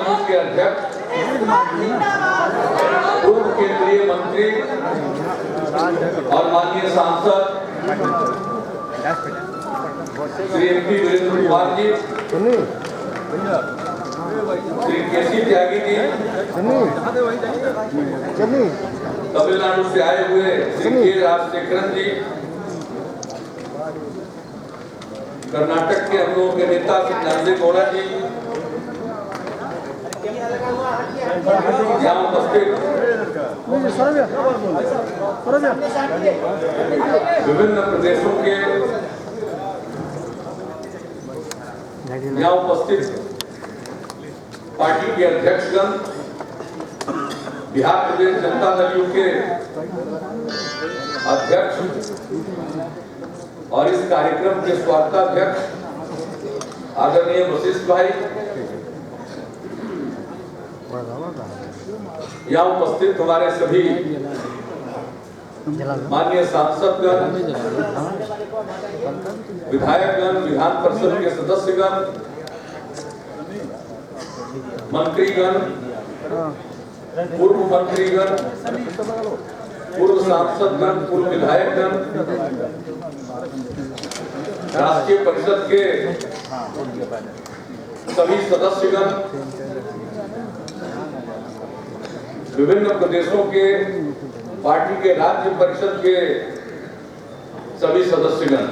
समूह के अध्यक्ष पूर्व केंद्रीय मंत्री और माननीय सांसद श्री MP वीरेंद्र कुमार जी, श्री KC त्यागी जी, तमिलनाडु से आए हुए श्री K राजशेखरन जी, कर्नाटक के हम लोगों के नेता श्री नंदे गौड़ा जी, यहाँ उपस्थित विभिन्न प्रदेशों के यहाँ उपस्थित पार्टी के अध्यक्षगण, बिहार प्रदेश जनता दल यू के अध्यक्ष और इस कार्यक्रम के स्वागताध्यक्ष आदरणीय वशिष्ठ भाई, यहाँ उपस्थित हमारे सभी माननीय सांसदगण, विधायकगण, विधान परिषद के सदस्यगण, मंत्रीगण, पूर्व मंत्रीगण, पूर्व सांसदगण, पूर्व विधायकगण, राष्ट्रीय परिषद के सभी सदस्यगण, विभिन्न प्रदेशों के पार्टी के राज्य परिषद के सभी सदस्यगण,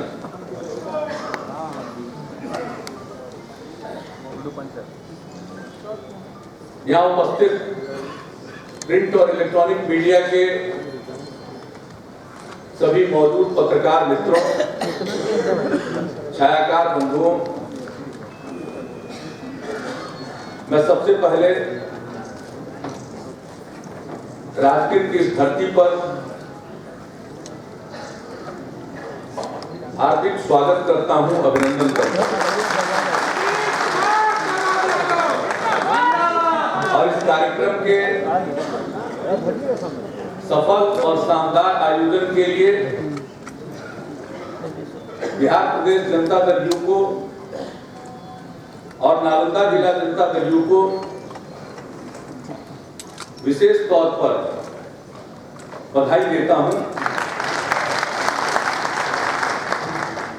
यहाँ उपस्थित प्रिंट और इलेक्ट्रॉनिक मीडिया के सभी मौजूद पत्रकार मित्रों, छायाकार बंधुओं, मैं सबसे पहले राजगीर की इस धरती पर हार्दिक स्वागत करता हूं, अभिनंदन करता हूं और इस कार्यक्रम के सफल और शानदार आयोजन के लिए बिहार प्रदेश जनता दल यू को और नालंदा जिला जनता दल यू को विशेष तौर पर बधाई देता हूं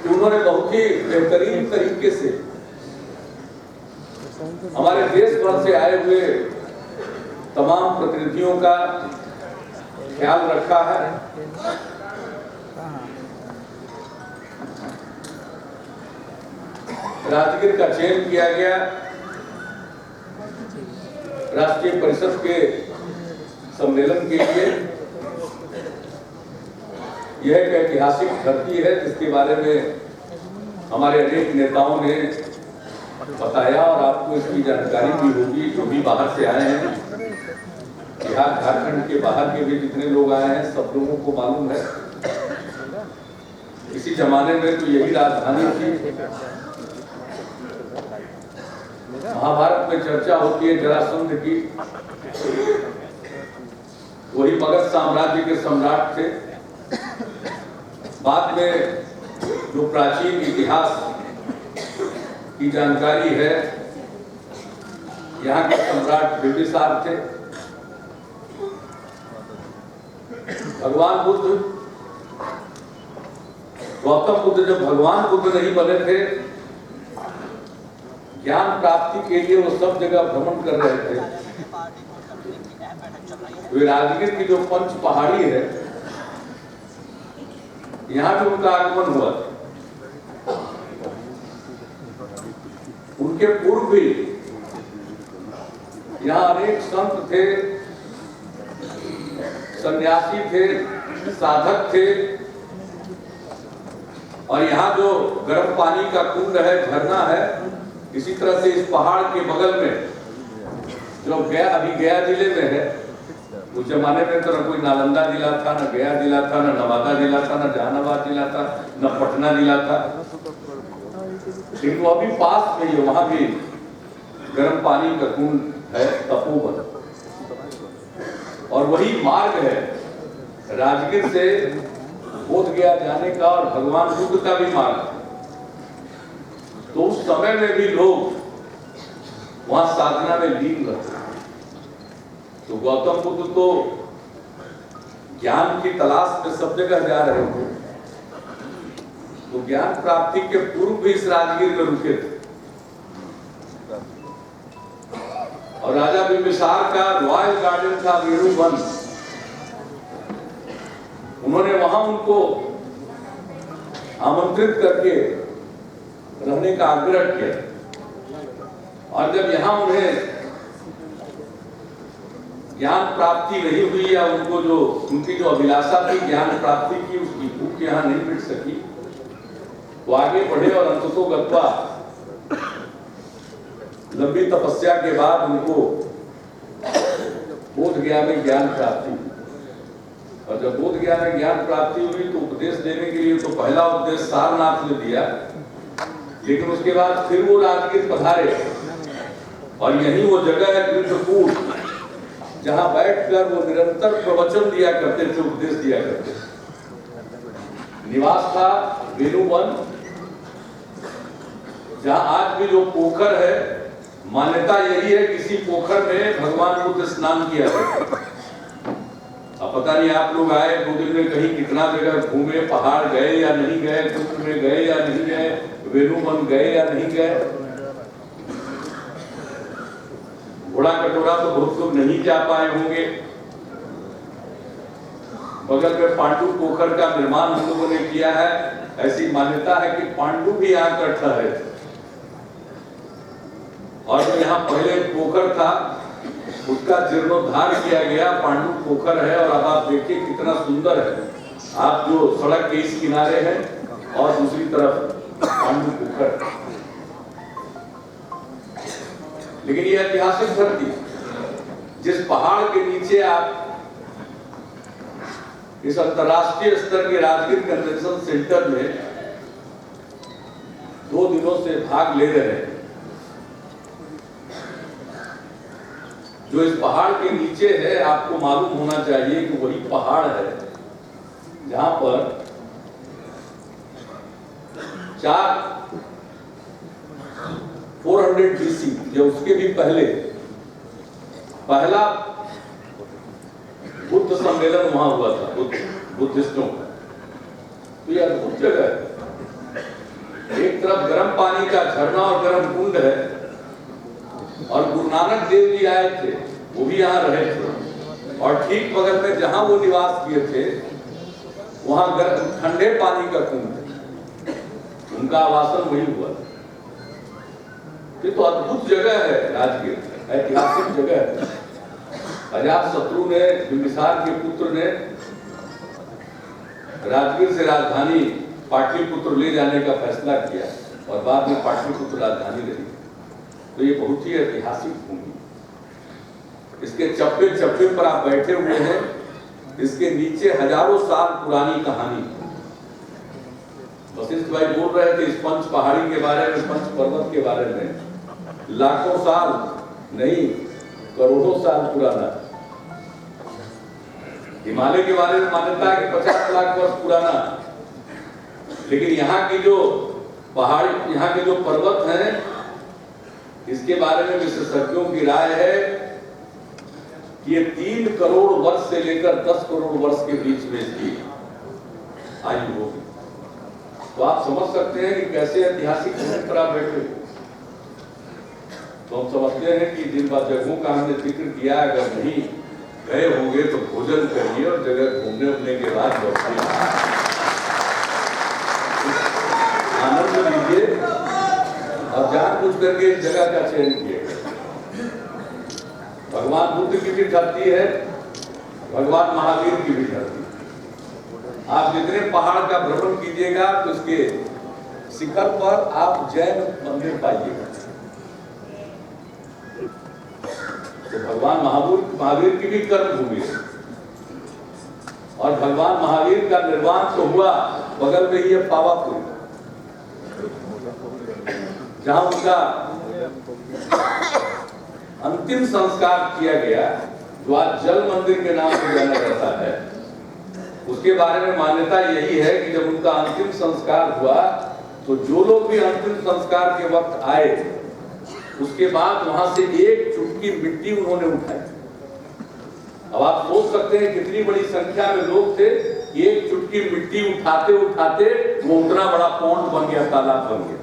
कि उन्होंने बहुत ही बेहतरीन तरीके से हमारे देश भर से आए हुए तमाम प्रतिनिधियों का ख्याल रखा है। राजगीर का चयन किया गया राष्ट्रीय परिषद के सम्मेलन के लिए। यह एक ऐतिहासिक धरती है जिसके बारे में हमारे अनेक नेताओं ने बताया और आपको इसकी जानकारी भी होगी जो भी बाहर से आए हैं। बिहार झारखंड के बाहर के भी जितने लोग आए हैं सब लोगों को मालूम है इसी जमाने में तो यही राजधानी थी। महाभारत में चर्चा होती है जरासंध की, वही मगध साम्राज्य के सम्राट थे। बाद में जो प्राचीन इतिहास की जानकारी है, यहाँ के सम्राट बिंबिसार थे। भगवान बुद्ध, गौतम बुद्ध जब भगवान बुद्ध नहीं बने थे, ज्ञान प्राप्ति के लिए वो सब जगह भ्रमण कर रहे थे। वे राजगीर की जो पंच पहाड़ी है, यहाँ भी उनका आगमन हुआ था। उनके पूर्व भी यहाँ अनेक संत थे, सन्यासी थे, साधक थे और यहाँ जो गर्म पानी का कुंड है, झरना है, इसी तरह से इस पहाड़ के बगल में जो अभी गया जिले में है, उस जमाने में तो न कोई नालंदा जिला था, न गया जिला था, न नवादा जिला था, न जहानाबाद जिला था, न पटना जिला था, लेकिन वो अभी पास में ही, वहां भी गर्म पानी का कुंड है, तपोवन, और वही मार्ग है राजगीर से बोध गया जाने का और भगवान बुद्ध का भी मार्ग। तो उस समय में भी लोग वहां साधना में लीन रहते हैं। तो गौतम बुद्ध तो ज्ञान की तलाश में सब जगह जा रहे थे, तो ज्ञान प्राप्ति के पूर्व भी इस राजगीर में रुके थे। और राजा बिंबिसार का रॉयल गार्डन था वेणुवन, उन्होंने वहां उनको आमंत्रित करके रहने का आग्रह किया। और जब यहां उन्हें ज्ञान प्राप्ति नहीं हुई या उनको जो उनकी जो अभिलाषा थी ज्ञान प्राप्ति की, उसकी भूख यहाँ नहीं मिट सकी, वो आगे बढ़े और अंततोगत्वा लंबी तपस्या के बाद उनको बोध गया में ज्ञान प्राप्ति हुई। और जब बोध गया में ज्ञान प्राप्ति हुई तो उपदेश देने के लिए तो पहला उपदेश सारनाथ ने दिया, लेकिन उसके बाद फिर वो राजगीर पधारे और यही वो जगह है कृष्णकूट, जहां बैठकर वो निरंतर प्रवचन दिया करते थे, उपदेश दिया करते थे। निवास था वेणुवन, जहां आज भी जो पोखर है, मान्यता यही है किसी पोखर में भगवान बुद्ध स्नान किया था। अब पता नहीं आप लोग आए 2 दिन में कहीं कितना जगह घूमे, पहाड़ गए या नहीं गए, कुंभ में गए या नहीं गए, वेणुवन गए या नहीं गए। घोड़ा कटोरा तो बहुत लोग नहीं जा पाए होंगे। बगल में पांडु पोखर का निर्माण हम लोगों ने किया है। ऐसी मान्यता है कि पांडु भी यहाँ कर ठहरे थे। और जो यहाँ पहले पोखर था उसका जीर्णोद्धार किया गया, पांडु पोखर है। और अब आप देखिए कितना सुंदर है। आप जो सड़क के इस किनारे हैं और दूसरी तरफ पांडु पोखर। लेकिन ये ऐतिहासिक धरती, जिस पहाड़ के नीचे आप इस अंतरराष्ट्रीय स्तर के राजगीर कन्वेंशन सेंटर में 2 दिनों से भाग ले रहे हैं, जो इस पहाड़ के नीचे है, आपको मालूम होना चाहिए कि वही पहाड़ है जहां पर 400 BC या उसके भी पहले पहला बुद्ध सम्मेलन वहां हुआ था, बुद्धिस्टों का। तो यह अद्भुत जगह है। एक तरफ गर्म पानी का झरना और गर्म कुंड है, और गुरु नानक देव जी आए थे, वो भी यहाँ रहे थे। और ठीक बगल में जहां वो निवास किए थे वहां ठंडे पानी का कुंड है, उनका आवासन वही हुआ। ये तो अद्भुत जगह है राजगीर, ऐतिहासिक जगह है। अजातशत्रु ने, बिंबिसार के पुत्र ने राजगीर से राजधानी पाटलिपुत्र ले जाने का फैसला किया और बाद में पाटलिपुत्र राजधानी रही। तो ये बहुत ही ऐतिहासिक भूमि, इसके चप्पे चप्पे पर आप बैठे हुए हैं। इसके नीचे हजारों साल पुरानी कहानी। वशिष्ठ भाई बोल रहे थे इस पंच पहाड़ी के बारे में, पंच पर्वत के बारे में। लाखों साल नहीं, करोड़ों साल पुराना। हिमालय के बारे में मान्यता है कि 50 लाख वर्ष पुराना। लेकिन यहाँ की जो पहाड़ी, यहाँ के जो पर्वत हैं, इसके बारे में विशेषज्ञों की राय है कि ये 3 करोड़ वर्ष से लेकर 10 करोड़ वर्ष के बीच में इसकी आयु होगी। तो आप समझ सकते हैं कि कैसे ऐतिहासिक भूमि पर आप बैठे। तो हम समझते हैं कि जिन जगहों का हमने जिक्र किया, अगर नहीं गए होंगे तो भोजन करिए और जगह घूमने उठने के बाद लौटिए, आनंद लीजिए। और जानबूझ करके इस जगह का चयन किए। भगवान बुद्ध की भी धरती है, भगवान महावीर की भी धरती। आप जितने पहाड़ का भ्रमण कीजिएगा तो इसके शिखर पर आप जैन मंदिर पाइएगा। तो भगवान महावीर की भी कर्म भूमि है। और भगवान महावीर का निर्वाण तो हुआ बगल में ही है पावापुरी, जहां उनका अंतिम संस्कार किया गया, जो आज जल मंदिर के नाम से जाना जाता है। उसके बारे में मान्यता यही है कि जब उनका अंतिम संस्कार हुआ तो जो लोग भी अंतिम संस्कार के वक्त आए उसके बाद वहां से एक चुटकी मिट्टी उन्होंने उठाई। अब आप सोच सकते हैं कितनी बड़ी संख्या में लोग थे। एक चुटकी मिट्टी उठाते उठाते वो उतना बड़ा पौंड बन गया, तालाब बन गया।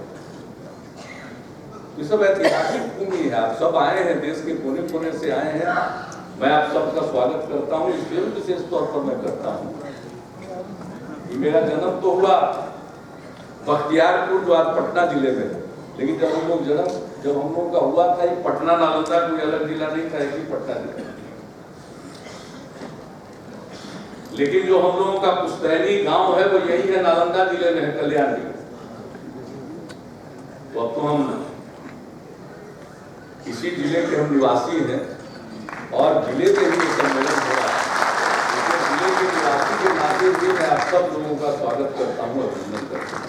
ये सब ऐतिहासिक भूमि है। आप सब आए हैं, देश के कोने कोने से आए हैं। मैं आप सबका स्वागत करता हूँ, इसलिए विशेष तौर पर मैं करता हूँ। मेरा जन्म तो हुआ बख्तियारपुर, जो आज पटना जिले में है, लेकिन जब हम लोग का हुआ था, ये पटना नालंदा कोई अलग जिला नहीं था, एक ही पटना जिला। लेकिन जो हम लोगों का पुश्तैनी गांव है वो यही है, नालंदा जिले में है, कल्याण जिले। तो अब तो हम इसी जिले के हम निवासी हैं और जिले में ही सम्मेलन हो रहा है। जिले के निवासी के नाते हुए मैं आप सब लोगों का स्वागत करता हूँ, अभिनंदन करता हूँ।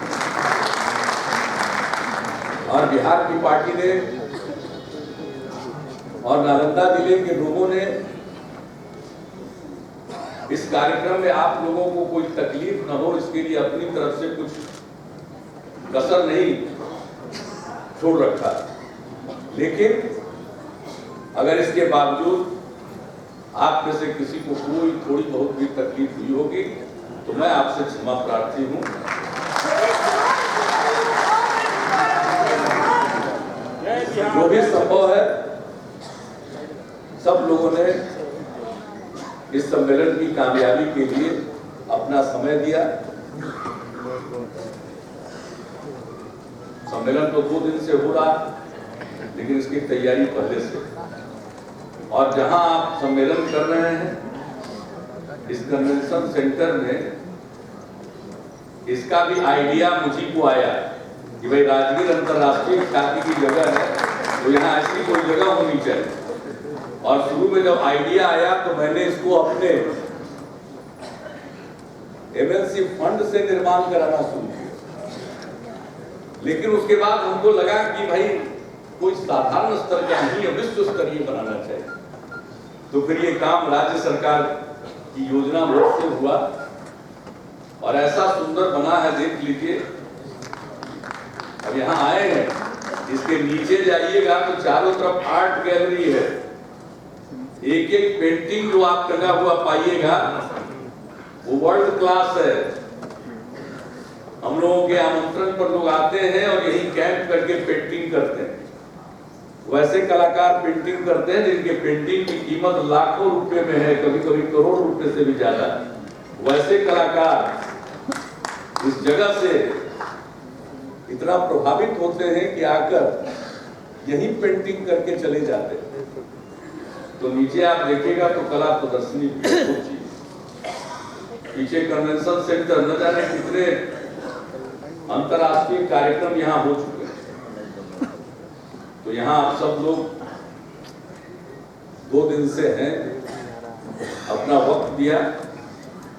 और बिहार की पार्टी ने और नालंदा जिले के लोगों ने इस कार्यक्रम में आप लोगों को कोई तकलीफ न हो, इसके लिए अपनी तरफ से कुछ कसर नहीं छोड़ रखा। लेकिन अगर इसके बावजूद आप में से किसी को कोई थोड़ी बहुत भी तकलीफ हुई होगी तो मैं आपसे क्षमा प्रार्थी हूं। जो भी संभव है, सब लोगों ने इस सम्मेलन की कामयाबी के लिए अपना समय दिया। सम्मेलन तो 2 दिन से हो रहा, लेकिन इसकी तैयारी पहले से। और जहां आप सम्मेलन कर रहे हैं, इस कन्वेंशन सेंटर में, इसका भी आइडिया मुझी को आया कि भाई राजगीर अंतर्राष्ट्रीय ख्याति की जगह है, तो यहाँ ऐसी कोई जगह होनी चाहिए। और शुरू में जब आइडिया आया तो मैंने इसको अपने एमएलसी फंड से निर्माण कराना शुरू किया। लेकिन उसके बाद हमको लगा कि भाई कोई साधारण स्तर का नहीं, विश्व स्तरीय बनाना चाहिए। तो फिर ये काम राज्य सरकार की योजना मदद से हुआ और ऐसा सुंदर बना है, देख लीजिए। अब यहाँ आए हैं, इसके नीचे जाइएगा तो चारों तरफ आर्ट गैलरी है। एक एक पेंटिंग जो आप टंगा हुआ पाइएगा वो वर्ल्ड क्लास है। हम लोगों के आमंत्रण पर लोग आते हैं और यही कैंप करके पेंटिंग करते हैं। वैसे कलाकार पेंटिंग करते हैं जिनके पेंटिंग की कीमत लाखों रुपए में है, कभी कभी करोड़ रुपए से भी ज्यादा। वैसे कलाकार इस जगह से इतना प्रभावित होते हैं कि आकर यही पेंटिंग करके चले जाते हैं। तो नीचे आप देखिएगा तो कला प्रदर्शनी पीछे कन्वेंशन सेंटर, न जाने कितने अंतर्राष्ट्रीय कार्यक्रम यहाँ हो चुके हैं। तो यहाँ आप सब लोग 2 दिन से हैं, अपना वक्त दिया।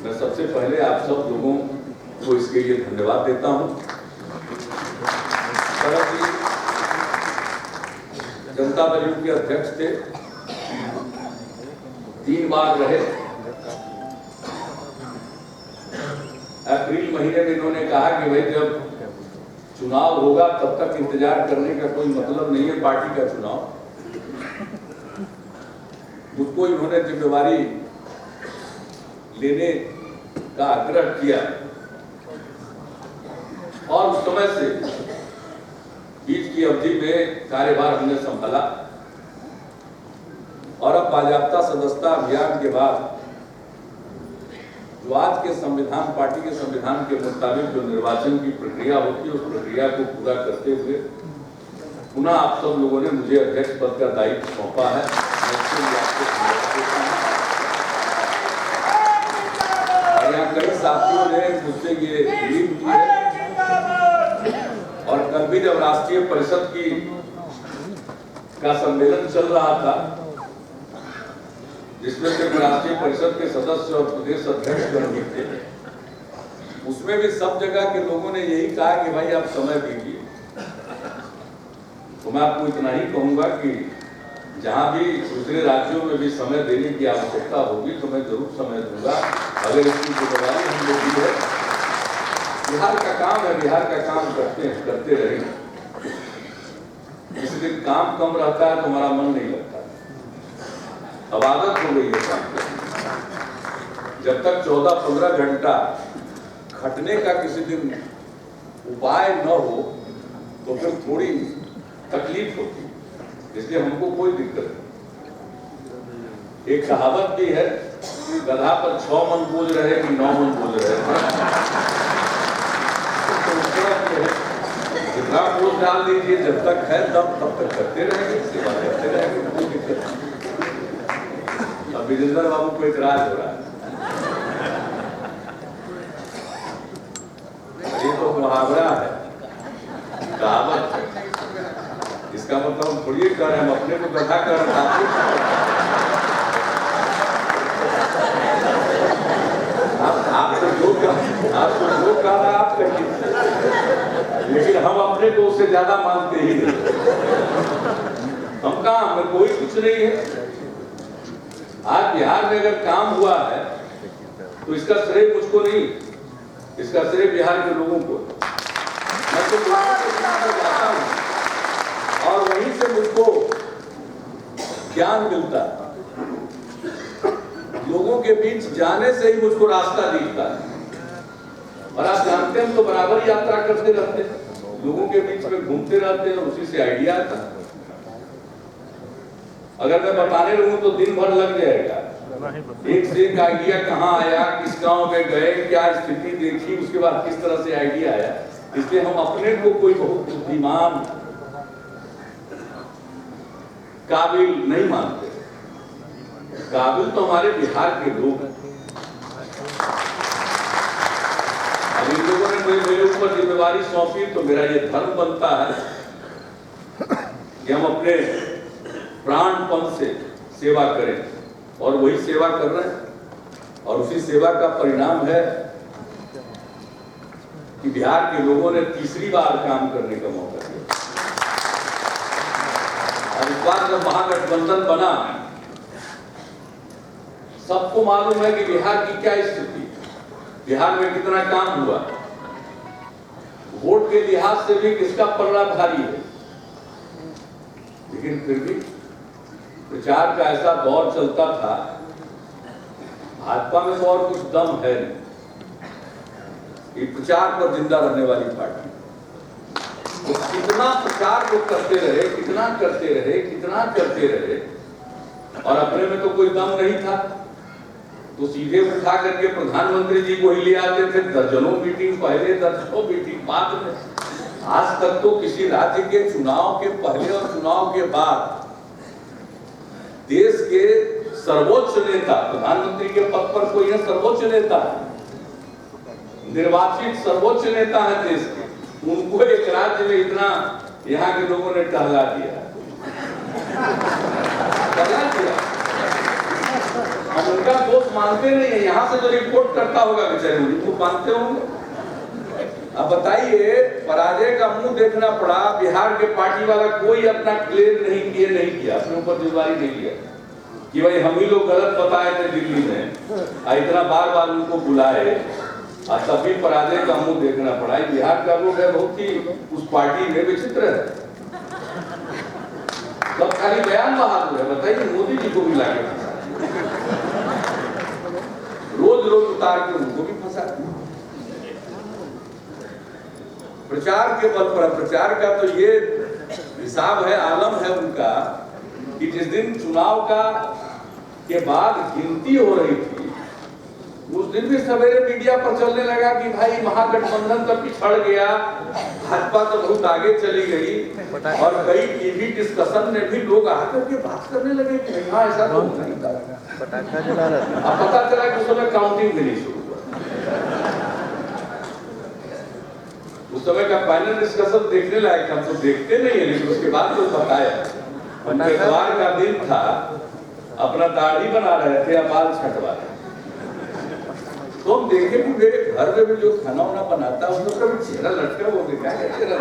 मैं सबसे पहले आप सब लोगों को इसके लिए धन्यवाद देता हूँ। शरद जी जनता दल के अध्यक्ष थे, 3 बार रहे। अप्रैल महीने में इन्होंने कहा कि भाई जब चुनाव होगा तब तक इंतजार करने का कोई मतलब नहीं है, पार्टी का चुनाव। मुझको इन्होंने जिम्मेवारी लेने का आग्रह किया और उस समय से बीच की अवधि में कार्यभार हमने संभाला। और अब बाजाप्ता सदस्यता अभियान के बाद जो आज के संविधान, पार्टी के संविधान के मुताबिक जो निर्वाचन की प्रक्रिया होती है, उस प्रक्रिया को पूरा करते हुए पुनः आप सब लोगों ने मुझे अध्यक्ष पद का दायित्व सौंपा है। और यहाँ कई साथियों ने मुझसे ये उम्मीद की है। और कल भी जब राष्ट्रीय परिषद का सम्मेलन चल रहा था, जिसमें से राष्ट्रीय परिषद के सदस्य और प्रदेश अध्यक्ष गण थे, उसमें भी सब जगह के लोगों ने यही कहा कि भाई आप समय दीजिए। तो मैं आपको इतना ही कहूंगा कि जहां भी दूसरे राज्यों में भी समय देने की आवश्यकता होगी तो मैं जरूर समय दूंगा। अगर इसकी जिम्मेदारी हम लोग भी है, बिहार का काम है, बिहार का काम करते रहेंगे। इस किसी दिन काम कम रहता है तो हमारा मन नहीं लगता। अब आदत हो गई है काम करने। जब तक 14-15 घंटा खटने का किसी दिन उपाय न हो तो फिर थोड़ी तकलीफ होती है, इसलिए हमको कोई दिक्कत नहीं। एक कहावत भी है, गधा पर 6 मन बोझ रहे कि 9 मन बोझ रहे, जितना बोझ डाल दीजिए, जब तक है तब तक करते रहेंगे, सेवा करते रहेंगे, कोई दिक्कत नहीं। अब विजेंद्र बाबू को इतराज हो रहा है, ये तो मुहावरा है, कहावत है, इसका मतलब हम थोड़ी कर रहे हैं, हम अपने को गधा कर रहे हैं। आपको जो कहा आप कहिए, लेकिन हम अपने को उससे ज्यादा मानते ही नहीं। हम कहा, हमें कोई कुछ नहीं है। आज बिहार में अगर काम हुआ है तो इसका श्रेय मुझको नहीं, इसका श्रेय बिहार के लोगों को। मैं तो जाता हूं और वहीं से मुझको ज्ञान मिलता है, लोगों के बीच जाने से ही मुझको रास्ता दिखता है। और आप जानते हैं, हम तो बराबर यात्रा करते रहते हैं, लोगों के बीच में घूमते रहते हैं, उसी से आइडिया आता है। अगर मैं बताने लगूं तो दिन भर लग जाएगा, एक से एक आइडिया कहाँ आया, किस गांव में गए, क्या स्थिति देखी, उसके बाद किस तरह से आइडिया आया। इसलिए हम अपने को कोई बहुत बुद्धिमान काबिल नहीं मानते। काबिल तो हमारे बिहार के लोग हैं। अब इन लोगों ने मेरे ऊपर जिम्मेवारी सौंपी तो मेरा ये धर्म बनता है कि हम अपने प्राणपन से सेवा करें, और वही सेवा कर रहे हैं। और उसी सेवा का परिणाम है कि बिहार के लोगों ने तीसरी बार काम करने का मौका दिया। और इस बार जब महागठबंधन बना, सबको मालूम है कि बिहार की क्या स्थिति, बिहार में कितना काम हुआ, वोट के लिहाज से भी किसका पलड़ा भारी है। लेकिन फिर भी प्रचार का ऐसा दौर चलता था, भाजपा में तो और कुछ दम है नहीं, ये प्रचार पर जिंदा रहने वाली पार्टी। तो कितना प्रचार लोग करते रहे, कितना करते रहे, कितना करते रहे, और अपने में तो कोई दम नहीं था, तो सीधे उठा करके प्रधानमंत्री जी को ही ले आते थे। दर्जनों मीटिंग पहले, दर्जनों मीटिंग बाद में। आज तक तो किसी राज्य के चुनाव के पहले और चुनाव के बाद देश के सर्वोच्च नेता, प्रधानमंत्री के पद पर कोई है, सर्वोच्च नेता निर्वाचित सर्वोच्च नेता है देश के, उनको एक राज्य में इतना यहाँ के लोगों ने टहला दिया। हम उनका दोष मानते नहीं है, यहाँ से जो रिपोर्ट करता होगा बेचारे उनको मानते होंगे। अब बताइए, पराजय का मुंह देखना पड़ा, बिहार के पार्टी वाला कोई अपना क्लेम नहीं किया, अपने ऊपर जिम्मेदारी नहीं लिया कि भाई हम ही लोग गलत बताए थे दिल्ली में, इतना बार बार उनको बुलाए, और तभी पराजय का मुंह देखना पड़ा। बिहार का लोग है बहुत ही उस पार्टी में विचित्र है, सब खाली बयान बहादुर है। बताइए, मोदी जी को भी लाके रोज उतार के उनको भी फंसा। प्रचार के बल पर, प्रचार का तो ये हिसाब है, आलम है उनका, कि जिस दिन चुनाव का के बाद गिनती हो रही थी, उस दिन भी सवेरे मीडिया पर चलने लगा कि भाई महागठबंधन तो पिछड़ गया, भाजपा तो बहुत आगे चली गई, और कई टीवी डिस्कशन में भी लोग आकर के बात करने लगे कि हाँ ऐसा तो नहीं था। अब पता चला कि उस समय काउंटिंग भी नहीं शुरू हुआ। उस समय का फाइनल डिस्कशन देखने लायक, हम तो देखते नहीं है, लेकिन उसके बाद तो बताया, उनके इतवार का दिन था, अपना दाढ़ी बना रहे थे, बाल छटवा रहे। तो हम देखे कि मेरे घर में भी जो खाना वाना बनाता है उसका भी चेहरा लटका, वो देखा है चेहरा।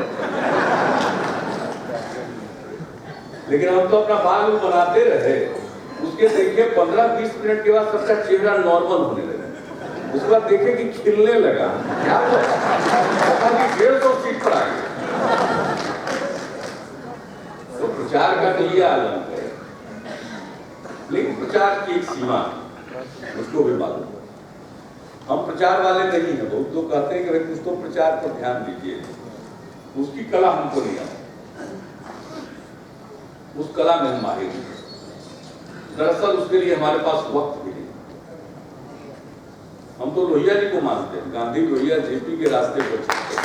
लेकिन हम तो अपना बाल बनाते रहे, उसके देखे 15-20 मिनट के बाद सबका चेहरा नॉर्मल होने लगा। उसके बाद देखे कि खिलने लगा, क्या हुआ? 150 सीट पर आ गया। तो प्रचार का तो ये आलम है, लेकिन प्रचार की एक सीमा उसको भी मालूम है। हम प्रचार वाले नहीं है। बहुत लोग कहते हैं कि भाई कुछ तो प्रचार पर ध्यान दीजिए, उसकी कला हमको नहीं आती, उस कला में हम माहिर नहीं। दरअसल उसके लिए हमारे पास वक्त भी नहीं। हम तो लोहिया जी को मानते हैं, गांधी लोहिया जेपी के रास्ते पर चलते हैं।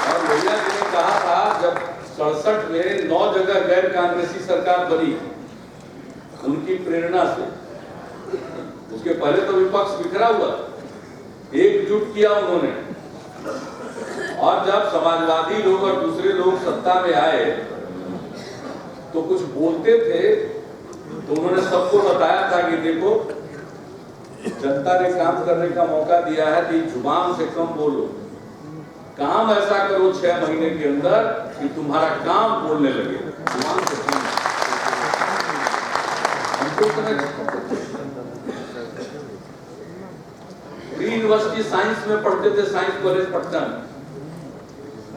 और लोहिया जी ने कहा था जब 67 में 9 जगह गैर कांग्रेसी सरकार बनी उनकी प्रेरणा से, उसके पहले तो विपक्ष बिखरा हुआ, एकजुट किया उन्होंने। और जब समाजवादी लोग और दूसरे लोग सत्ता में आए तो कुछ बोलते थे तो उन्होंने सबको बताया था कि देखो जनता ने काम करने का मौका दिया है कि जुबान से कम बोलो, काम ऐसा करो 6 महीने के अंदर कि तुम्हारा काम बोलने लगे, जुबान से कम। प्री यूनिवर्सिटी साइंस में पढ़ते थे, साइंस कॉलेज पटना में।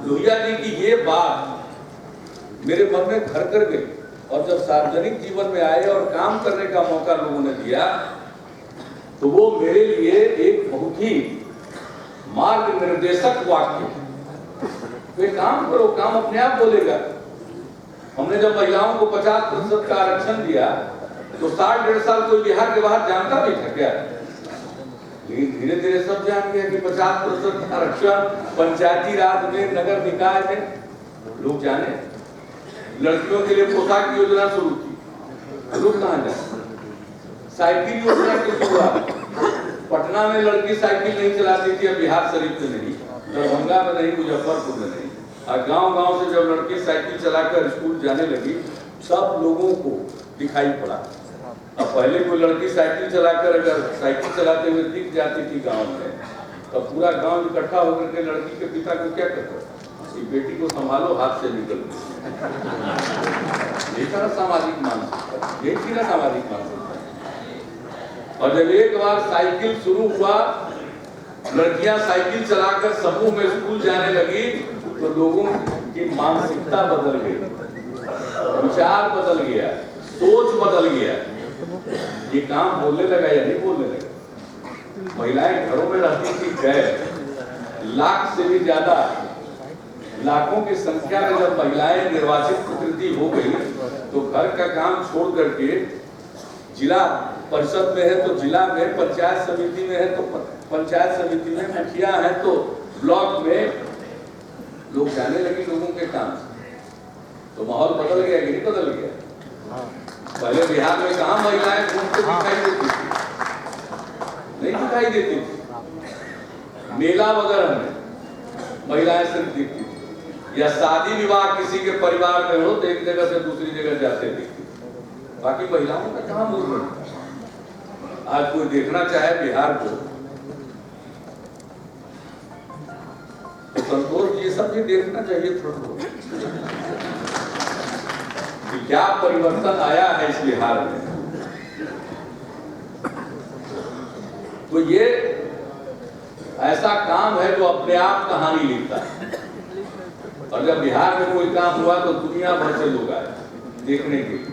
लोहिया जी की ये बात मेरे मन में घर कर गई, और जब सार्वजनिक जीवन में आए और काम करने का मौका लोगों ने दिया तो वो मेरे लिए एक बहुत ही मार्ग निर्देशक वाक्य, वे काम करो, काम अपने आप बोलेगा। हमने जब महिलाओं को 50% का आरक्षण दिया तो 60-1.5 साल कोई बिहार के बाहर जानता भी था क्या? लेकिन धीरे धीरे सब जान गया कि 50% आरक्षण पंचायती राज में, नगर निकाय में लोग जाने। लड़कियों के लिए पोशाक योजना शुरू की, लोग कहाँ जाए? साइकिल योजना की शुरुआत, पटना में लड़की साइकिल नहीं चलाती थी, अब बिहार शरीफ में नहीं, दरभंगा में नहीं, मुजफ्फरपुर में नहीं, और गांव-गांव से जब लड़की साइकिल चलाकर स्कूल जाने लगी सब लोगों को दिखाई पड़ा। अब पहले कोई लड़की साइकिल चलाकर अगर साइकिल चलाते हुए दिख जाती थी गांव में तो पूरा गांव इकट्ठा होकर के लड़की के पिता को क्या कहता, बेटी को संभालो हाथ से निकल गई। यही था सामाजिक मानसिकता, यही थी ना सामाजिक मानसिकता। और जब एक बार साइकिल शुरू हुआ, लड़कियां साइकिल चलाकर समूह में स्कूल जाने लगी तो लोगों की मानसिकता बदल गई, विचार बदल गया, सोच बदल गया। ये काम बोलने लगा या नहीं बोलने लगा? महिलाएं घरों में रहती थी, गैर लाख से भी ज्यादा, लाखों की संख्या में जब महिलाएं निर्वाचित प्रतिनिधि हो गई तो घर का काम छोड़ करके जिला परिषद में है तो जिला में, पंचायत समिति में है तो पंचायत समिति में, मुखिया है तो ब्लॉक में लोग जाने लगे लोगों के काम से। तो माहौल बदल गया कि नहीं बदल गया? पहले बिहार में कहाँ महिलाएं घूमते दिखाई देती थी? नहीं दिखाई देती थी। मेला वगैरह में महिलाएं सिर्फ दिखती थी, या शादी विवाह किसी के परिवार में हो तो एक जगह से दूसरी जगह जाते दिखती थी। बाकी महिलाओं का कहाँ मूवमेंट? आज कोई देखना चाहे बिहार को तो संतोष ये सब भी देखना चाहिए थोड़ा कि क्या परिवर्तन आया है इस बिहार में। तो ये ऐसा काम है जो अपने आप कहानी लिखता है। और जब बिहार में कोई काम हुआ तो दुनिया भर से लोग आए देखने के लिए।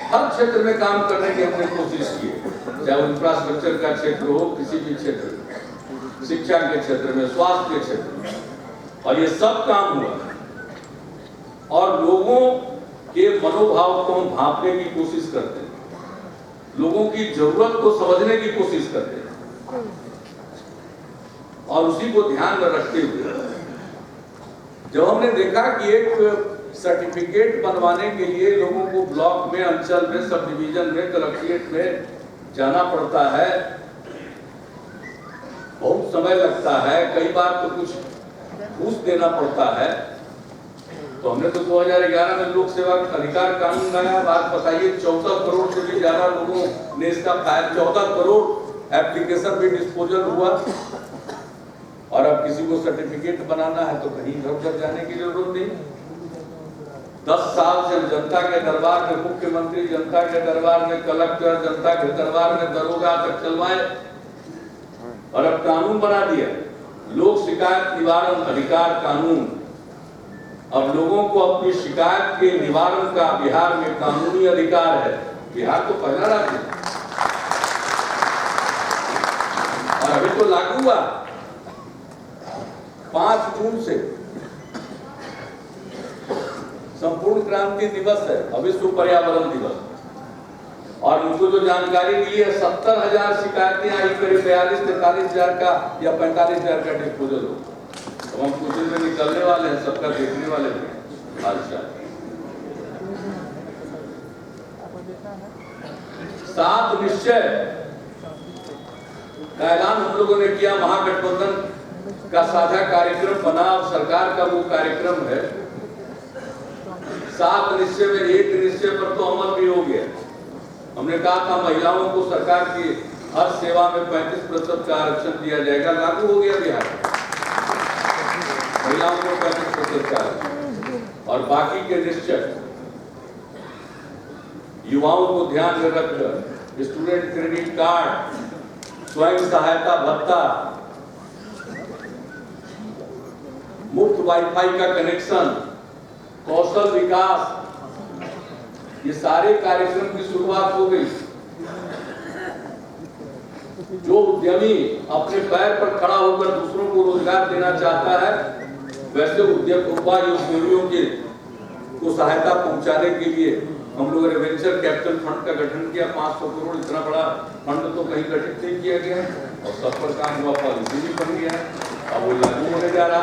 हर क्षेत्र में काम करने की हमने कोशिश की, चाहे वो इंफ्रास्ट्रक्चर का क्षेत्र हो, किसी भी क्षेत्र में, शिक्षा के क्षेत्र में, स्वास्थ्य के क्षेत्र में, और ये सब काम हुआ। और लोगों के मनोभाव को हम भांपने की कोशिश करते हैं, लोगों की जरूरत को समझने की कोशिश करते हैं, और उसी को ध्यान में रखते हुए जब हमने देखा कि एक सर्टिफिकेट बनवाने के लिए लोगों को ब्लॉक में, अंचल में, सब डिवीजन में, कलेक्ट्रेट में जाना पड़ता है, बहुत समय लगता है, कई बार तो कुछ घूस देना पड़ता है, तो हमने तो 2011 में लोक सेवा अधिकार कानून लाया। बात बताइए, 14 करोड़ से भी ज्यादा लोगों ने इसका फायदा, 14 करोड़ एप्लीकेशन भी डिस्पोजल हुआ। और अब किसी को सर्टिफिकेट बनाना है तो कहीं घर घर जाने की जरूरत नहीं। 10 साल से जनता के दरबार में मुख्यमंत्री, जनता के दरबार में कलेक्टर, जनता के दरबार में दरोगा तक चलवाए, और अब कानून बना दिया लोक शिकायत निवारण अधिकार कानून, अब लोगों को अपनी शिकायत के निवारण का बिहार में कानूनी अधिकार है। बिहार तो पहला राज्य है और अभी तो लागू हुआ 5 जून से संपूर्ण क्रांति दिवस है, विश्व पर्यावरण दिवस। और मुझको जो जानकारी मिली है 70,000 शिकायतें आई, करीब 42-43,000 का या 45,000 का डिस्पोजल हो। तो हम कुछ दिन में निकलने वाले हैं, सबका देखने वाले हैं हादसा। 7 निश्चय का ऐलान हम लोगों ने किया, महागठबंधन का साझा कार्यक्रम बना और सरकार का वो कार्यक्रम है। 7 निश्चय में 1 निश्चय पर तो अमल भी हो गया। हमने कहा था महिलाओं को सरकार की हर सेवा में 35% का आरक्षण दिया जाएगा, लागू हो गया बिहार में। महिलाओं को 35% का आरक्षण। और बाकी के निश्चय युवाओं को ध्यान में रखकर स्टूडेंट क्रेडिट कार्ड, स्वयं सहायता भत्ता, मुफ्त वाईफाई का कनेक्शन, कौशल विकास, ये सारे कार्यक्रम की शुरुआत हो गई। जो उद्यमी अपने पैर पर खड़ा होकर दूसरों को रोजगार देना चाहता है, वैसे उद्योगियों के को सहायता पहुंचाने के लिए हम लोगों ने वेंचर कैपिटल फंड का गठन किया। 500 करोड़, इतना बड़ा फंड तो कहीं गठित नहीं किया गया और सब पर काम हुआ, पॉलिसी भी बन गया, अब वो लागू होने जा रहा।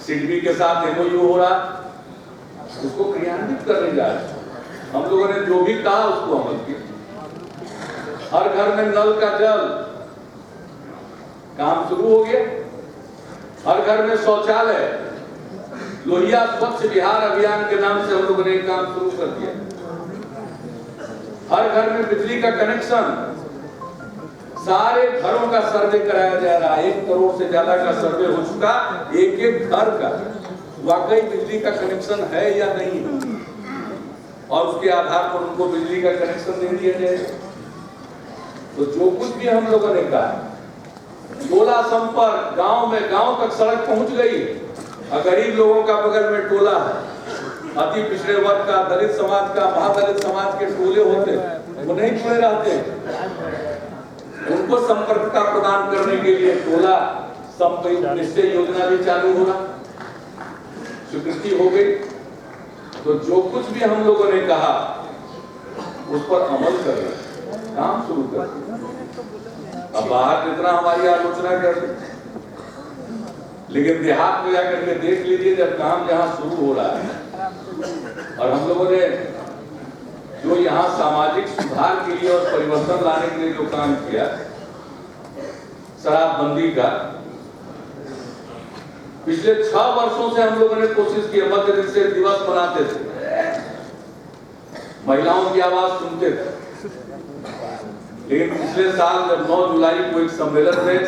सिडबी के साथ एमओयू हो रहा, उसको क्रियान्वित करने जा रहे। हम लोगों ने जो भी कहा उसको अमल किया। हर घर में नल का जल काम शुरू हो गया। हर घर में शौचालय, लोहिया स्वच्छ बिहार अभियान के नाम से हम लोगों ने काम शुरू कर दिया। हर घर में बिजली का कनेक्शन, सारे घरों का सर्वे कराया जा रहा है। 1 करोड़ से ज्यादा का सर्वे हो चुका, एक घर का वाकई बिजली का कनेक्शन है या नहीं, और उसके आधार पर उनको बिजली का कनेक्शन दे दिया जाएगा। तो जो कुछ भी हम लोगों ने कहा, टोला संपर्क, गांव तक सड़क पहुंच गई। गरीब लोगों का बगल में टोला है, अति पिछड़े वर्ग का, दलित समाज का, महादलित समाज के टोले होते, वो नहीं जुड़े रहते, उनको संपर्कता प्रदान करने के लिए टोला निश्चय योजना भी चालू हो रहा, स्वीकृति हो गई। तो जो कुछ भी हम लोगों ने कहा उस पर अमल कर रहे, काम शुरू कर। अब बाहर जितना हमारी आलोचना कर, लेकिन देहात में जाकर के देख लीजिए, जब काम जहाँ शुरू हो रहा है। और हम लोगों ने जो यहाँ सामाजिक सुधार के लिए और परिवर्तन लाने के लिए जो काम किया, शराबबंदी का, पिछले 6 वर्षों से हम लोगों ने कोशिश की। मध्य निषेध दिवस मनाते थे, महिलाओं की आवाज सुनते थे, लेकिन पिछले साल जब 9 जुलाई को एक सम्मेलन में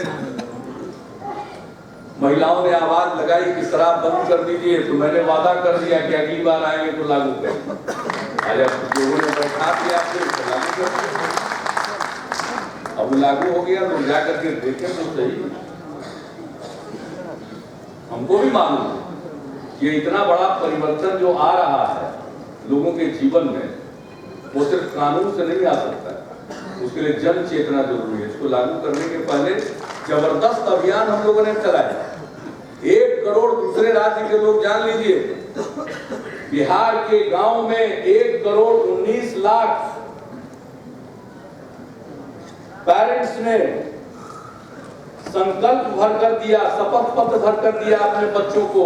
महिलाओं ने आवाज लगाई कि शराब बंद कर दीजिए, तो मैंने वादा कर दिया कि अगली बार आएंगे तो लागू करेंगे। आज लोगों ने बैठा दिया, लागू कर, अब लागू हो गया, तो जाकर के देखें तो सही। हमको भी मालूम है कि इतना बड़ा परिवर्तन जो आ रहा है लोगों के जीवन में, वो सिर्फ कानून से नहीं आ सकता, उसके लिए जन चेतना जरूरी है। इसको लागू करने के पहले जबरदस्त अभियान हम लोगों ने चलाया। 1 करोड़ दूसरे राज्य के लोग जान लीजिए, बिहार के गांव में 1 करोड़ 19 लाख पेरेंट्स ने संकल्प भर कर दिया, शपथ पत्र भर कर दिया अपने बच्चों को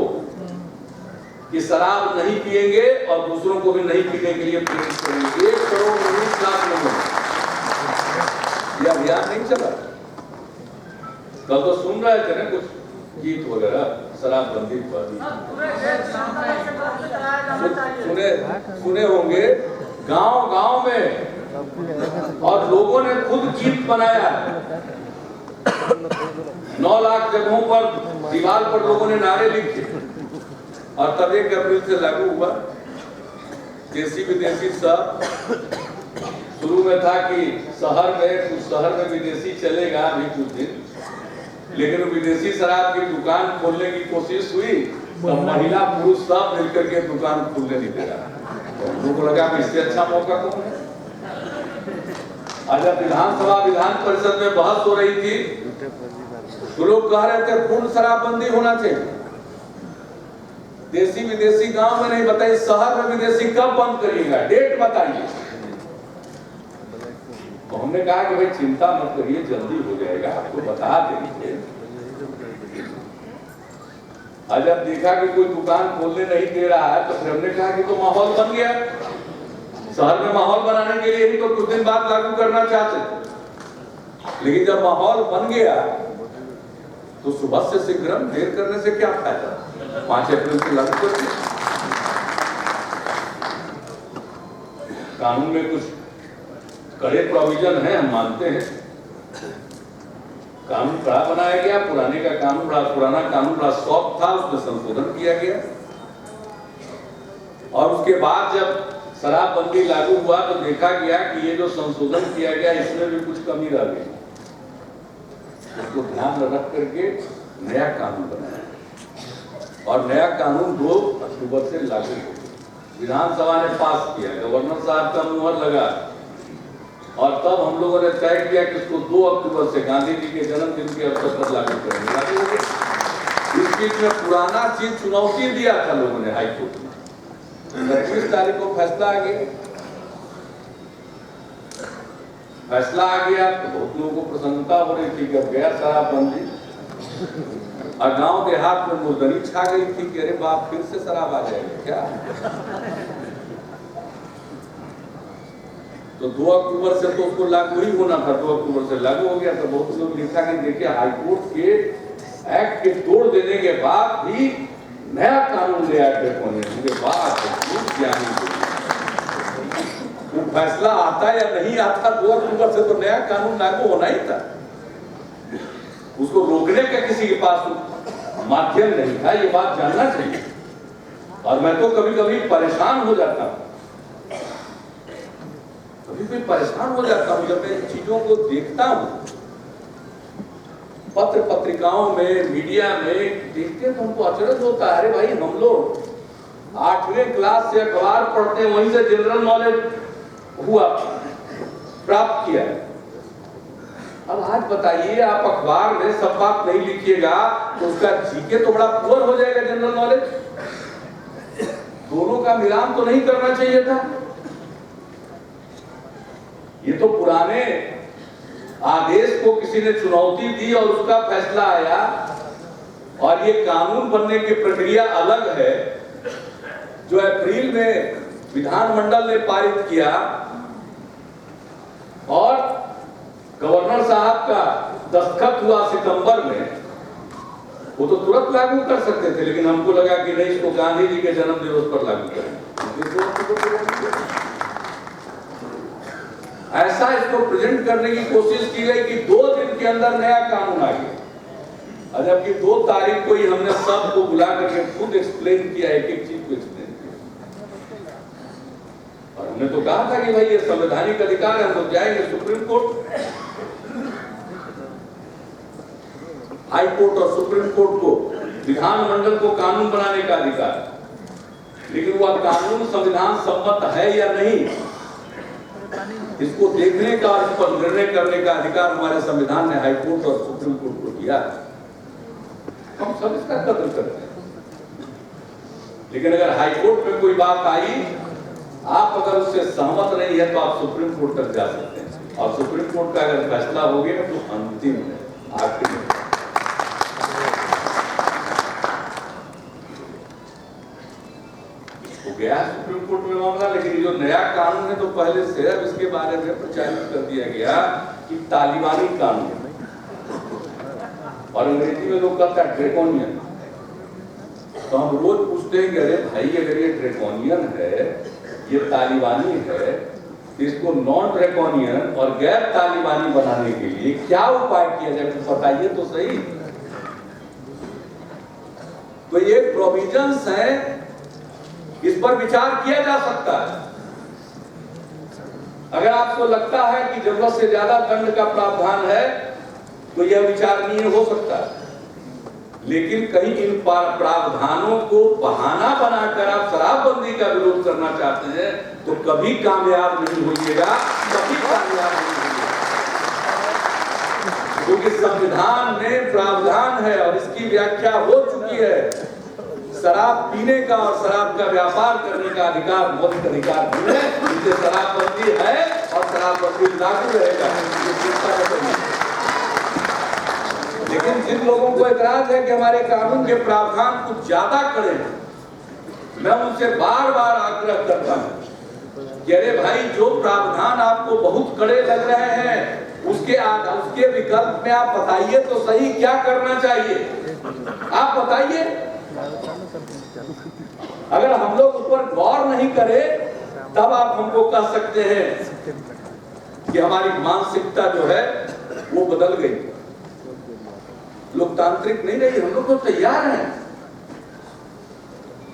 कि शराब नहीं पिएंगे और दूसरों को भी नहीं पीने के लिए प्रेरित करेंगे। 1 करोड़ 19 लाख लोगों, यह अभियान नहीं चला। कल तो सुन रहे थे ना कुछ गीत वगैरह शराबबंदी पर, सुने होंगे गांव में, और लोगों ने खुद गीत बनाया। 9 लाख जगहों पर दीवार पर लोगों ने नारे लिखे, और तब 1 अप्रैल से लागू हुआ। देसी विदेशी सब शुरू में था कि कुछ शहर में विदेशी चलेगा अभी कुछ दिन, लेकिन विदेशी शराब की दुकान खोलने की कोशिश हुई सब महिला पुरुष सब मिलकर के दुकान खुलने नहीं दे रहा। तो हम लोगों को लगा कि इससे अच्छा मौका कौन है। आज जब विधानसभा विधान परिषद में बहस हो रही थी तो लोग कह रहे थे पूर्ण शराबबंदी होना चाहिए, देसी विदेशी गांव में नहीं, बताइए शहर में विदेशी कब बंद करिएगा, डेट बताइए। तो हमने कहा कि भाई चिंता मत करिए, जल्दी हो जाएगा, आपको बता देंगे। आज जब देखा कि कोई दुकान खोलने नहीं दे रहा है तो फिर हमने कहा कि तो माहौल बन गया। शहर में माहौल बनाने के लिए ही तो कुछ दिन बाद लागू करना चाहते थे, लेकिन जब माहौल बन गया तो सुबह से शीघ्र देर करने से क्या फायदा। 5 अप्रैल से लागू कर दिया। कानून में कुछ कड़े प्रोविजन है, हम मानते हैं, कानून कड़ा बनाया गया। पुराना कानून बड़ा सॉफ्ट था, उसमें संशोधन किया गया और उसके बाद जब शराबबंदी लागू हुआ तो देखा गया कि ये जो संशोधन किया गया इसमें भी कुछ कमी रह गई। उसको ध्यान में रख करके नया कानून बनाया और नया कानून 2 अक्टूबर से लागू हो गया। विधानसभा ने पास किया, गवर्नर साहब का मुहर लगा और तब हम लोगों ने तय किया कि इसको 2 अक्टूबर से गांधी जी के जन्मदिन के अवसर पर लागू करेंगे। इस बीच में पुराना चीज चुनौती दिया था लोगों ने हाईकोर्ट में। 25 तारीख को फैसला आ गया। फैसला आ गया तो बहुत लोगों को प्रसन्नता हो रही थी कि अब गया शराबबंदी, और गांव देहात में मुर्दनी छा गई थी कि अरे बाप फिर से शराब आ जाएगा क्या। तो 2 अक्टूबर से तो उसको लागू ही होना था, 2 अक्टूबर से लागू हो गया। तो बहुत लोग लिखा कि देखिए हाईकोर्ट के एक्ट के तोड़ देने के बाद भी नया कानून ले आए के बाद वो फैसला आता या नहीं आता, 2 अक्टूबर से तो नया कानून लागू होना ही था। उसको रोकने का किसी के पास माध्यम नहीं था, ये बात जानना चाहिए। और मैं तो कभी कभी परेशान हो जाता हूँ, जब मैं इन चीजों को देखता हूँ पत्र पत्रिकाओं में, मीडिया में देखते तो हमको अचरज होता है। अरे भाई हम लोग 8वीं क्लास से अखबार पढ़ते हैं, वहीं से जनरल नॉलेज हुआ प्राप्त किया। अब आज बताइए आप अखबार में सब बात नहीं लिखिएगा तो उसका जीके तो बड़ा पुअर हो जाएगा जनरल नॉलेज। दोनों का मिलान तो नहीं करना चाहिए था। ये तो पुराने आदेश को किसी ने चुनौती दी और उसका फैसला आया, और ये कानून बनने की प्रक्रिया अलग है जो अप्रैल में विधानमंडल ने पारित किया और गवर्नर साहब का दस्तखत हुआ सितंबर में। वो तो तुरंत लागू कर सकते थे, लेकिन हमको लगा कि नहीं, इसको गांधी जी के जन्म दिवस पर लागू करें। ऐसा इसको प्रेजेंट करने की कोशिश की गई कि 2 दिन के अंदर नया कानून आ गया, और जबकि 2 तारीख को ही हमने सबको बुला करके खुद एक्सप्लेन किया, एक चीज को एक्सप्लेन किया। और हमने तो कहा था कि भाई ये संवैधानिक अधिकार है, हम लोग जाएंगे सुप्रीम कोर्ट। हाई कोर्ट और सुप्रीम कोर्ट को, विधानमंडल को कानून बनाने का अधिकार, लेकिन वह कानून संविधान सम्मत है या नहीं, इसको देखने का और इस पर निर्णय करने का अधिकार हमारे संविधान ने हाई कोर्ट और सुप्रीम कोर्ट को दिया। हम सब इसका कदर करते हैं, लेकिन अगर हाई कोर्ट में कोई बात आई, आप अगर उससे सहमत नहीं है तो आप सुप्रीम कोर्ट तक जा सकते हैं, और सुप्रीम कोर्ट का अगर फैसला हो गया तो अंतिम है, आखिरी है। गया सुप्रीम कोर्ट में मामला, लेकिन जो नया कानून है तो पहले से अब इसके बारे में प्रचारित कर दिया गया कि तालिबानी कानून, और अंग्रेजी में लोग कहते हैं ड्रैकोनियन। तो हम रोज पूछते हैं कि अरे भाई अगर ये ड्रैकोनियन है, ये तालिबानी है, इसको नॉन ड्रैकोनियन और गैर तालिबानी बनाने के लिए क्या उपाय किया जाए, तो बताइए तो सही। तो ये प्रोविजंस है, इस पर विचार किया जा सकता है। अगर आपको लगता है कि जरूरत से ज्यादा दंड का प्रावधान है तो यह विचारणीय हो सकता है, लेकिन कहीं इन प्रावधानों को बहाना बनाकर आप शराबबंदी का विरोध करना चाहते हैं तो कभी कामयाब नहीं होइएगा, कभी कामयाब नहीं होइएगा। क्योंकि संविधान में प्रावधान है और इसकी व्याख्या हो चुकी है। शराब पीने का और शराब का व्यापार करने का अधिकार मौलिक अधिकार भी है, इससे शराबबंदी है और शराबबंदी लागू रहेगा। लेकिन जिन लोगों को एतराज है कि हमारे कानून के प्रावधान कुछ ज्यादा कड़े हैं, मैं उनसे बार बार आग्रह करता हूं कि अरे भाई, जो प्रावधान आपको बहुत कड़े लग रहे हैं उसके विकल्प में आप बताइए तो सही क्या करना चाहिए, आप बताइए। अगर हम लोग उस पर गौर नहीं करें तब आप हमको कह सकते हैं कि हमारी मानसिकता जो है वो बदल गई, लोकतांत्रिक नहीं रही। हम लोग तो तैयार हैं।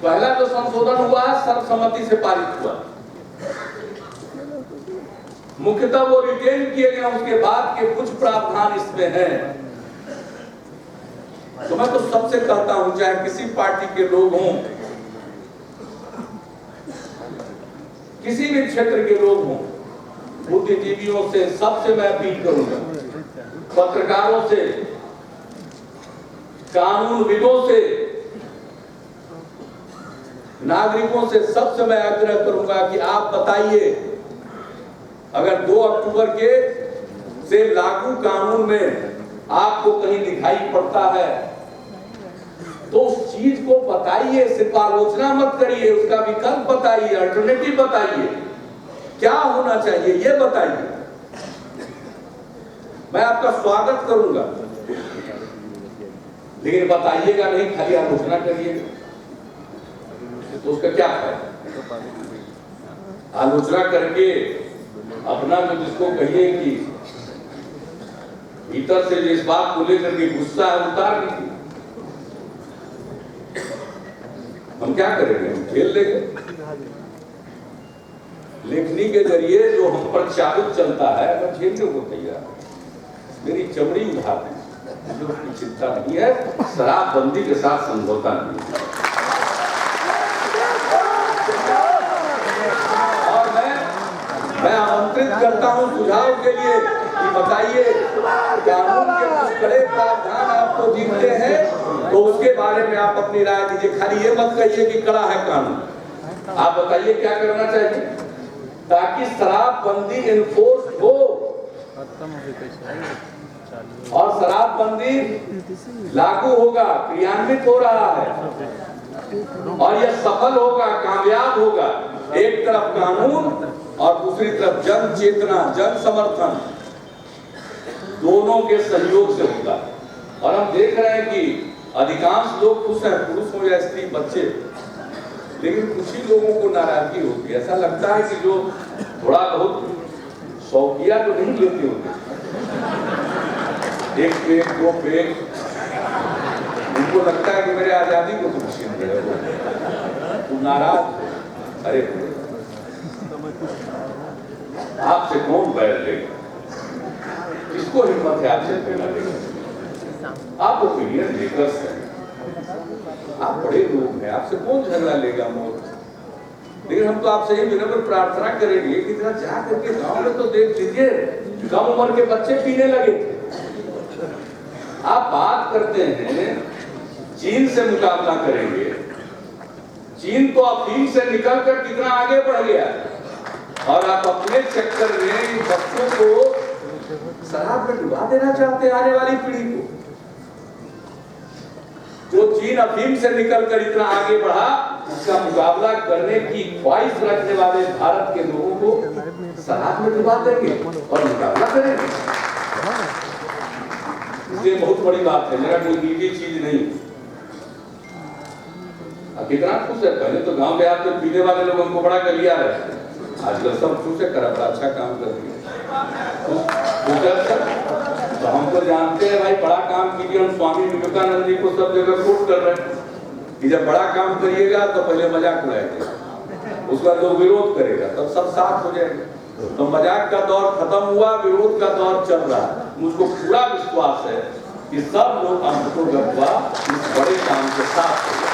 पहला जो संशोधन हुआ सर्वसम्मति से पारित हुआ, मुख्यतः वो रिटेन किए गए, उसके बाद के कुछ प्रावधान इसमें हैं। तो मैं तो सबसे कहता हूं, चाहे किसी पार्टी के लोग हों, किसी भी क्षेत्र के लोग हों, बुद्धिजीवियों से सबसे मैं अपील करूंगा, पत्रकारों से, कानूनविदों से, नागरिकों से, सबसे मैं आग्रह करूंगा कि आप बताइए, अगर 2 अक्टूबर के से लागू कानून में आपको कहीं दिखाई पड़ता है तो उस चीज को बताइए, सिर्फ आलोचना मत करिए, उसका विकल्प बताइए, अल्टरनेटिव बताइए, क्या होना चाहिए ये बताइए। मैं आपका स्वागत करूंगा, लेकिन बताइएगा नहीं, खाली आलोचना करिएगा तो उसका क्या फायदा। आलोचना करके अपना जो जिसको कहिए कि भीतर से इस बात को लेकर के गुस्सा है उतार दीजिए। हम क्या करेंगे, हम खेल लेंगे। लेखनी के जरिए जो हम पर चाबुक चलता है मैं झेलने को तैयार, मेरी चमड़ी उठा दी, मुझे उसकी चिंता नहीं है। शराबबंदी के साथ समझौता नहीं है। और मैं आमंत्रित करता हूं सुझाव के लिए कि बताइए, कानून के कुछ कड़े प्रावधान आपको दिखते हैं तो उसके बारे में आप अपनी राय दीजिए। खाली ये मत कहिए कि कड़ा है कानून, आप बताइए क्या करना चाहिए ताकि शराबबंदी इन्फोर्स हो और शराबबंदी लागू होगा, क्रियान्वित हो रहा है और यह सफल होगा, कामयाब होगा। एक तरफ कानून और दूसरी तरफ जन चेतना, जन समर्थन, दोनों के सहयोग से होगा। और हम देख रहे हैं कि अधिकांश लोग खुश हैं, पुरुष हो या स्त्री, बच्चे, लेकिन कुछ ही लोगों को नाराजगी होती है। ऐसा लगता है कि जो थोड़ा बहुत शौकिया तो नहीं लेते होते, 1 पेग 2 पेग, उनको लगता है कि मेरे आजादी को तुम छीन रहे हो, तुम नाराज। अरे आपसे कौन बैठ लेगा, किसको हिम्मत है आपसे पहला लेगा। आप ओपिनियन मेकर्स हैं, आप बड़े लोग हैं, आपसे कौन झगड़ा लेगा मौत। लेकिन हम तो आपसे ही विनम्र प्रार्थना करेंगे कि जरा जा करके गांव में तो देख लीजिए, कम उम्र के बच्चे पीने लगे थे। आप बात करते हैं चीन से मुकाबला करेंगे, चीन तो अफीम से निकलकर कितना आगे बढ़ गया और आप अपने चक्कर में बच्चों को शराब में डुबा देना चाहते हैं, आने वाली पीढ़ी को। जो चीन अफीम से निकलकर इतना आगे बढ़ा, उसका मुकाबला करने की ख्वाहिश रखने वाले भारत के लोगों को शराब में डुबा देंगे और मुकाबला करेंगे। ये बहुत बड़ी बात है, मेरा कोई निजी चीज नहीं। कितना खुश है, पहले तो गांव देहात में पीने वाले लोग हमको बड़ा गलिया है, आजकल सब खुश है, कर बड़ा अच्छा काम कर रही है। तो हम तो जानते हैं भाई, बड़ा काम कीजिए। हम स्वामी विवेकानंद जी को सब जगह कोट कर रहे हैं कि जब बड़ा काम करिएगा तो पहले मजाक उड़ाएगा, उसका जो विरोध करेगा तब सब साथ हो जाएगा। तो मजाक का दौर खत्म हुआ, विरोध का दौर चल रहा है। मुझको पूरा विश्वास है कि सब लोग अंत को गत्वा इस बड़े काम के साथ